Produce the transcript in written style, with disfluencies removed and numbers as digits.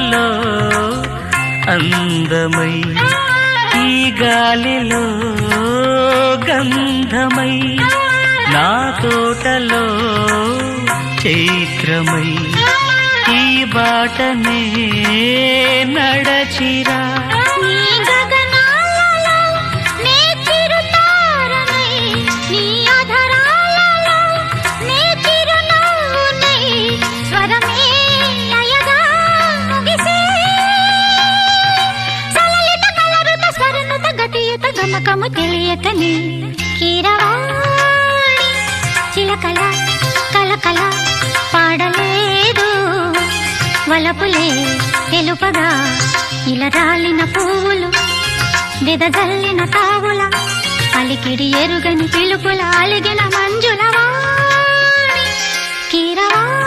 పూలలో అందమై ఈ గాలిలో గంధమై నా తోటలో చైత్రమై ఈ బాటనే నడచిరా గమకము తెలియకని కీరవాణి చిలకల కలకల పాడలేదు వలపులే తెలుపగా ఇలా రాలిన పువ్వులు వెదజల్లిన తావుల పలికిడి ఎరుగని పిలుపుల అలిగిన మంజుల వాణి కీరవాణి